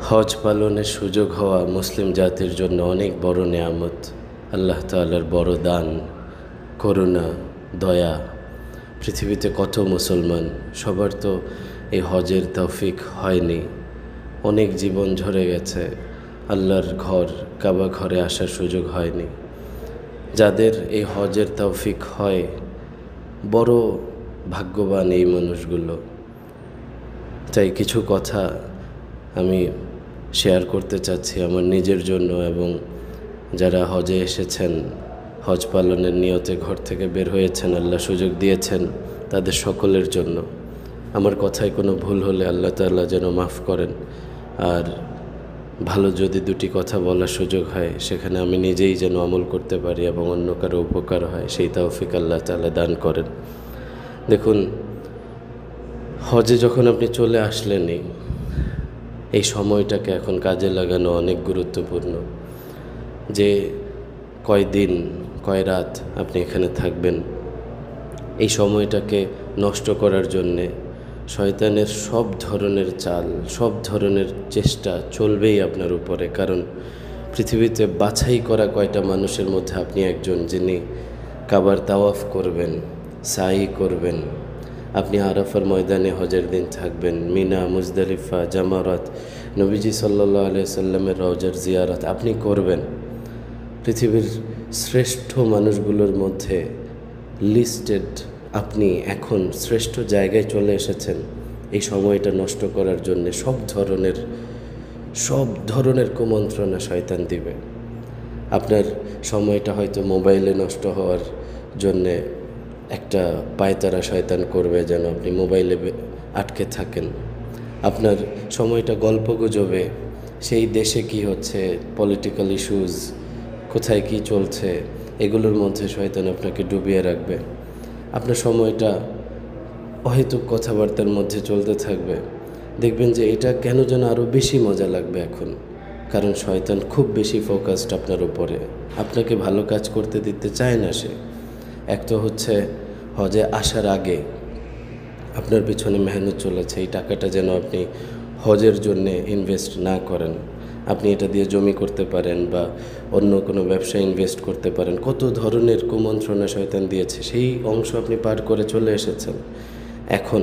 হজ পালনের সুযোগ হওয়া মুসলিম জাতির জন্য অনেক বড় নেয়ামত, আল্লাহ তাআলার বড় দান, করুণা, দয়া। পৃথিবীতে কত মুসলমান, সবার তো এই হজের তৌফিক হয়নি। অনেক জীবন ঝরে গেছে, আল্লাহর ঘর কাবা ঘরে আসার সুযোগ হয়নি। যাদের এই হজের তৌফিক হয়, বড় ভাগ্যবান এই মানুষগুলো। তাই কিছু কথা আমি শেয়ার করতে চাচ্ছি আমার নিজের জন্য এবং যারা হজে এসেছেন, হজ পালনের নিয়তে ঘর থেকে বের হয়েছেন, আল্লাহ সুযোগ দিয়েছেন, তাদের সকলের জন্য। আমার কথায় কোনো ভুল হলে আল্লাহ তাআলা যেন মাফ করেন। আর ভালো যদি দুটি কথা বলার সুযোগ হয়, সেখানে আমি নিজেই যেন আমল করতে পারি এবং অন্য কারো উপকার হয়, সেই তৌফিক আল্লাহ তাআলা দান করেন। দেখুন, হজে যখন আপনি চলে আসলেনই, এই সময়টাকে এখন কাজে লাগানো অনেক গুরুত্বপূর্ণ। যে কয় দিন কয় রাত আপনি এখানে থাকবেন, এই সময়টাকে নষ্ট করার জন্যে শয়তানের সব ধরনের চাল, সব ধরনের চেষ্টা চলবেই আপনার উপরে। কারণ পৃথিবীতে বাছাই করা কয়টা মানুষের মধ্যে আপনি একজন, যিনি কাবার তাওয়াফ করবেন, সাই করবেন। আপনি আরাফার ময়দানে হজের দিন থাকবেন, মিনা, মুজদালিফা, জামারাত, নবীজি সাল্লাল্লাহু আলাইহি সাল্লামের রওজার জিয়ারত আপনি করবেন। পৃথিবীর শ্রেষ্ঠ মানুষগুলোর মধ্যে লিস্টেড আপনি এখন শ্রেষ্ঠ জায়গায় চলে এসেছেন। এই সময়টা নষ্ট করার জন্য সব ধরনের কুমন্ত্রণা শয়তান দিবে। আপনার সময়টা হয়তো মোবাইলে নষ্ট হওয়ার জন্যে একটা পায়তারা শয়তান করবে যেন আপনি মোবাইলে আটকে থাকেন। আপনার সময়টা গল্পগুজবে, সেই দেশে কি হচ্ছে, পলিটিক্যাল ইস্যুজ, কোথায় কি চলছে, এগুলোর মধ্যে শয়তান আপনাকে ডুবিয়ে রাখবে। আপনার সময়টা অহেতুক কথাবার্তার মধ্যে চলতে থাকবে। দেখবেন যে এটা কেন যেন আরও বেশি মজা লাগবে এখন, কারণ শয়তান খুব বেশি ফোকাসড আপনার উপরে, আপনাকে ভালো কাজ করতে দিতে চায় না সে। এক তো হচ্ছে হজে আসার আগে আপনার পিছনে মেহনত চলেছে, এই টাকাটা যেন আপনি হজের জন্যে ইনভেস্ট না করেন। আপনি এটা দিয়ে জমি করতে পারেন বা অন্য কোনো ব্যবসায় ইনভেস্ট করতে পারেন। কত ধরনের কুমন্ত্রণা শয়তান দিয়েছে, সেই অংশ আপনি পার করে চলে এসেছেন। এখন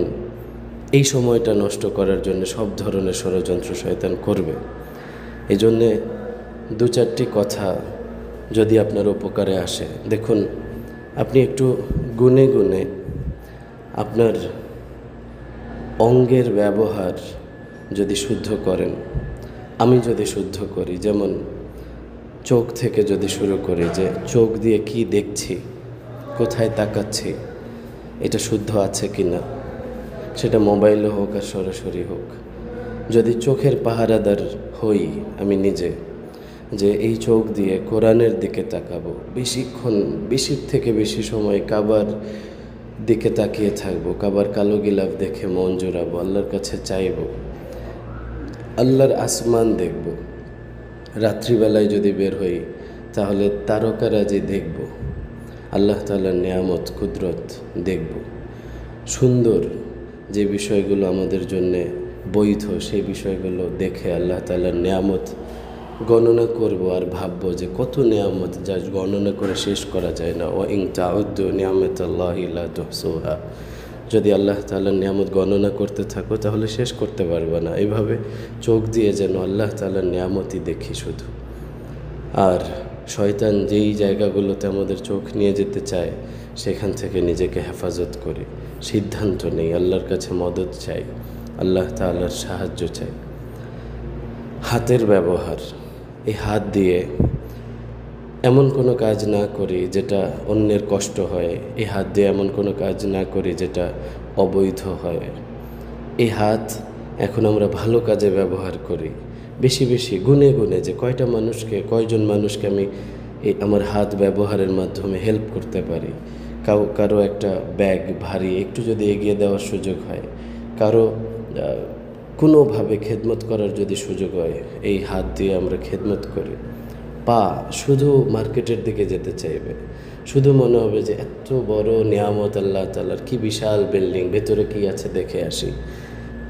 এই সময়টা নষ্ট করার জন্য সব ধরনের ষড়যন্ত্র শয়তান করবে। এই জন্যে দু চারটি কথা যদি আপনার উপকারে আসে, দেখুন, আপনি একটু গুনে গুনে আপনার অঙ্গের ব্যবহার যদি শুদ্ধ করেন, আমি যদি শুদ্ধ করি, যেমন চোখ থেকে যদি শুরু করি, যে চোখ দিয়ে কি দেখছি, কোথায় তাকাচ্ছি, এটা শুদ্ধ আছে কি না, সেটা মোবাইলে হোক আর সরাসরি হোক। যদি চোখের পাহারাদার হই আমি নিজে, যে এই চোখ দিয়ে কোরআনের দিকে তাকাবো, বেশিক্ষণ, বেশির থেকে বেশি সময় কাবার দিকে তাকিয়ে থাকবো, কাবার কালো গিলাফ দেখে মন জোড়াবো, আল্লাহর কাছে চাইবো, আল্লাহর আসমান দেখব। রাত্রিবেলায় যদি বের হই তাহলে তারকারাজি দেখব, আল্লাহ তাআলার নিয়ামত কুদরত দেখব। সুন্দর যে বিষয়গুলো আমাদের জন্যে বৈধ, সেই বিষয়গুলো দেখে আল্লাহ তাআলার নিয়ামত গণনা করব আর ভাববো যে কত নিয়ামত যা গণনা করে শেষ করা যায় না। ওয়া ইন তাউদ্দু নিয়ামাতাল্লাহি লা তুহসুহা। যদি আল্লাহ তাআলার নিয়ামত গণনা করতে থাকো তাহলে শেষ করতে পারবে না। এইভাবে চোখ দিয়ে যেন আল্লাহ তাআলার নিয়ামতই দেখি শুধু। আর শয়তান যেই জায়গাগুলোতে আমাদের চোখ নিয়ে যেতে চায়, সেখান থেকে নিজেকে হেফাজত করি, সিদ্ধান্ত নেই, আল্লাহর কাছে মদত চাই, আল্লাহ তাআলার সাহায্য চাই। হাতের ব্যবহার, এই হাত দিয়ে এমন কোনো কাজ না করি যেটা অন্যের কষ্ট হয়, এই হাত দিয়ে এমন কোনো কাজ না করি যেটা অবৈধ হয়। এই হাত এখন আমরা ভালো কাজে ব্যবহার করি, বেশি বেশি গুনে গুনে, যে কয়জন মানুষকে আমি এই আমার হাত ব্যবহারের মাধ্যমে হেল্প করতে পারি। কারো একটা ব্যাগ ভারী একটু যদি এগিয়ে দেওয়ার সুযোগ হয়, কারো কোনোভাবে খেদমত করার যদি সুযোগ হয়, এই হাত দিয়ে আমরা খেদমত করি। পা শুধু মার্কেটের দিকে যেতে চাইবে, শুধু মনে হবে যে এত বড় নিয়ামত আল্লাহ তাআলার, কি বিশাল বিল্ডিং, ভেতরে কি আছে দেখে আসি।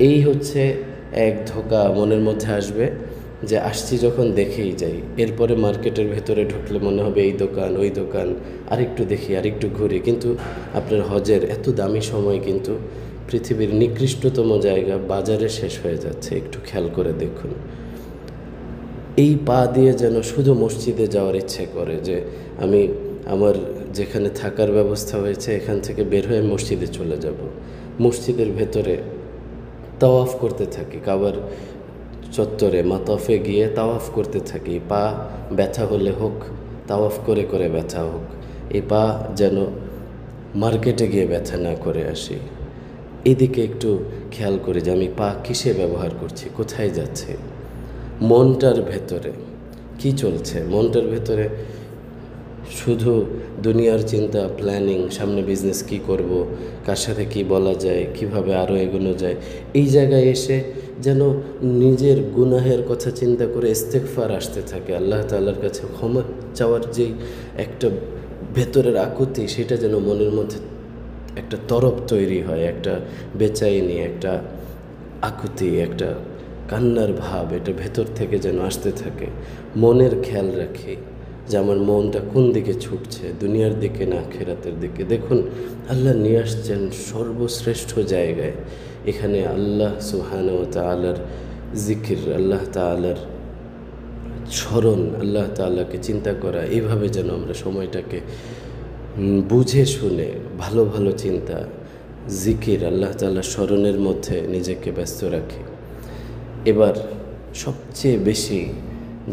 এই হচ্ছে এক ধোঁকা মনের মধ্যে আসবে যে আসছি যখন দেখেই যাই, এরপরে মার্কেটের ভেতরে ঢুকলে মনে হবে এই দোকান ওই দোকান, আরেকটু দেখি আরেকটু ঘুরি। কিন্তু আপনার হজের এত দামি সময় কিন্তু পৃথিবীর নিকৃষ্টতম জায়গা বাজারে শেষ হয়ে যাচ্ছে। একটু খেয়াল করে দেখুন, এই পা দিয়ে যেন শুধু মসজিদে যাওয়ার ইচ্ছে করে যে আমি আমার যেখানে থাকার ব্যবস্থা হয়েছে এখান থেকে বের হয়ে মসজিদে চলে যাব। মসজিদের ভেতরে তাওয়াফ করতে থাকি, কাবার চত্বরে মাতাফে গিয়ে তাওয়াফ করতে থাকি। পা ব্যথা হলে হোক, তাওয়াফ করে করে ব্যথা হোক, এই পা যেন মার্কেটে গিয়ে ব্যথা না করে আসি। এদিকে একটু খেয়াল করি যে আমি পা কিসে ব্যবহার করছি, কোথায় যাচ্ছে। মনটার ভেতরে কি চলছে? মনটার ভেতরে শুধু দুনিয়ার চিন্তা, প্ল্যানিং, সামনে বিজনেস কি করব, কার সাথে কি বলা যায়, কিভাবে আরও এগোনো যায়। এই জায়গায় এসে যেন নিজের গুনাহের কথা চিন্তা করে ইস্তেগফার আসতে থাকে। আল্লাহ তাআলার কাছে ক্ষমা চাওয়ার যেই একটা ভেতরের আকুতি, সেটা যেন মনের মধ্যে একটা তরব তৈরি হয়, একটা বেচাইনি, একটা আকুতি, একটা কান্নার ভাব, এটা ভেতর থেকে যেন আসতে থাকে। মনের খেয়াল রাখি যে আমার মনটা কোন দিকে ছুটছে, দুনিয়ার দিকে না আখিরাতের দিকে। দেখুন, আল্লাহ নিয়ে আসছেন সর্বশ্রেষ্ঠ জায়গায়। এখানে আল্লাহ সুবহানাহু ওয়া তাআলার জিকির, আল্লাহ তাআলার স্মরণ, আল্লাহ তাআলাকে চিন্তা করা, এইভাবে যেন আমরা সময়টাকে বুঝে শুনে ভালো ভালো চিন্তা, জিকির, আল্লাহ তাআলার স্মরণের মধ্যে নিজেকে ব্যস্ত রাখি। এবার সবচেয়ে বেশি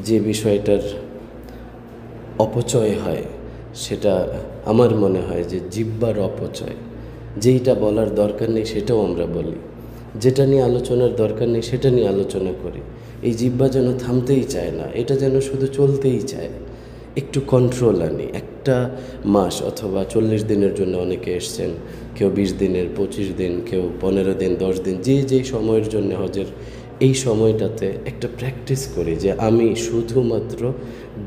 যে বিষয়টার অপচয় হয় সেটা আমার মনে হয় যে জিহ্বার অপচয়। যেইটা বলার দরকার নেই সেটাও আমরা বলি, যেটা নিয়ে আলোচনার দরকার নেই সেটা নিয়ে আলোচনা করি। এই জিহ্বা যেন থামতেই চায় না, এটা যেন শুধু চলতেই চায়। একটু কন্ট্রোল আনি। একটা মাস অথবা 40 দিনের জন্য অনেকে এসছেন, কেউ 20 দিনের, 25 দিন, কেউ 15 দিন, 10 দিন, যেই সময়ের জন্য হজের এই সময়টাতে একটা প্র্যাকটিস করি যে আমি শুধুমাত্র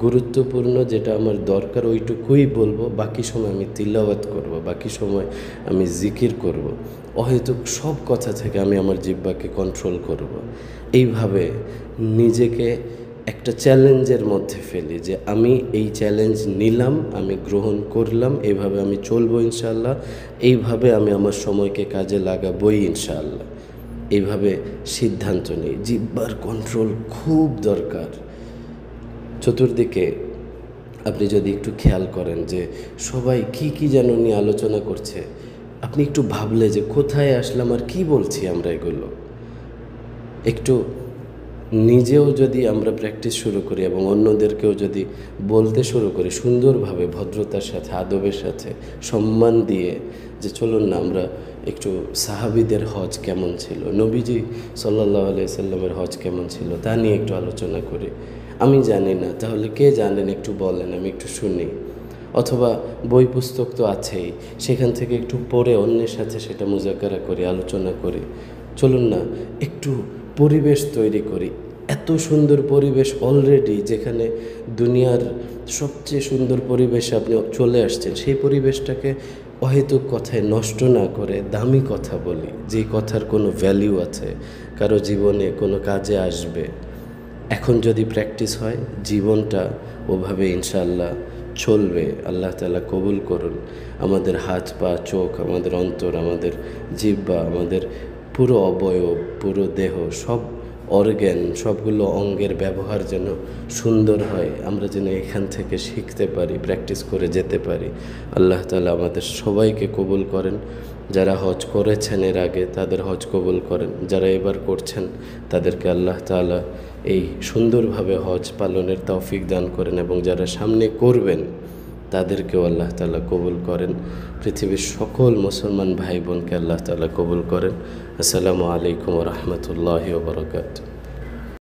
গুরুত্বপূর্ণ যেটা আমার দরকার ওইটুকুই বলবো, বাকি সময় আমি তিলাওয়াত করব, বাকি সময় আমি জিকির করব। অহেতুক সব কথা থেকে আমি আমার জিহ্বাকে কন্ট্রোল করব। এইভাবে নিজেকে একটা চ্যালেঞ্জের মধ্যে ফেলি যে আমি এই চ্যালেঞ্জ নিলাম, আমি গ্রহণ করলাম, এইভাবে আমি চলবো ইনশাআল্লাহ, এইভাবে আমি আমার সময়কে কাজে লাগাবই ইনশাআল্লাহ। এইভাবে সিদ্ধান্ত নিই। জিহ্বার কন্ট্রোল খুব দরকার। চতুর্দিকে আপনি যদি একটু খেয়াল করেন যে সবাই কি যেন নিয়ে আলোচনা করছে, আপনি একটু ভাবলে যে কোথায় আসলাম আর কি বলছি আমরা এগুলো। একটু নিজেও যদি আমরা প্র্যাকটিস শুরু করি এবং অন্যদেরকেও যদি বলতে শুরু করি সুন্দরভাবে, ভদ্রতার সাথে, আদবের সাথে, সম্মান দিয়ে, যে চলুন না আমরা একটু সাহাবীদের হজ কেমন ছিল, নবীজি সাল্লাল্লাহু আলাইহি সাল্লামের হজ কেমন ছিল তা নিয়ে একটু আলোচনা করি। আমি জানি না, তাহলে কে জানেন একটু বলেন, আমি একটু শুনি। অথবা বই পুস্তক তো আছেই, সেখান থেকে একটু পড়ে অন্যের সাথে সেটা মুজাকারা করি, আলোচনা করি। চলুন না একটু পরিবেশ তৈরি করি। এত সুন্দর পরিবেশ অলরেডি, যেখানে দুনিয়ার সবচেয়ে সুন্দর পরিবেশে আপনি চলে আসছেন, সেই পরিবেশটাকে অহেতুক কথায় নষ্ট না করে দামি কথা বলি, যেই কথার কোনো ভ্যালিউ আছে, কারো জীবনে কোনো কাজে আসবে। এখন যদি প্র্যাকটিস হয়, জীবনটা ওভাবে ইনশাআল্লাহ চলবে। আল্লাহ তাআলা কবুল করুন। আমাদের হাত, পা, চোখ, আমাদের অন্তর, আমাদের জিহ্বা, আমাদের পুরো অবয়ব, পুরো দেহ, সব অর্গ্যান, সবগুলো অঙ্গের ব্যবহার যেন সুন্দর হয়। আমরা যেন এখান থেকে শিখতে পারি, প্র্যাকটিস করে যেতে পারি। আল্লাহ তাআলা আমাদের সবাইকে কবুল করেন। যারা হজ করেছেন এর আগে তাদের হজ কবুল করেন, যারা এবার করছেন তাদেরকে আল্লাহ তাআলা এই সুন্দরভাবে হজ পালনের তৌফিক দান করেন, এবং যারা সামনে করবেন তাদেরকেও আল্লাহ তাআলা কবুল করেন। পৃথিবীর সকল মুসলমান ভাই বোনকে আল্লাহ তাআলা কবুল করেন। আসসালামু আলাইকুম ওয়া রাহমাতুল্লাহি ওয়া বারাকাতুহু।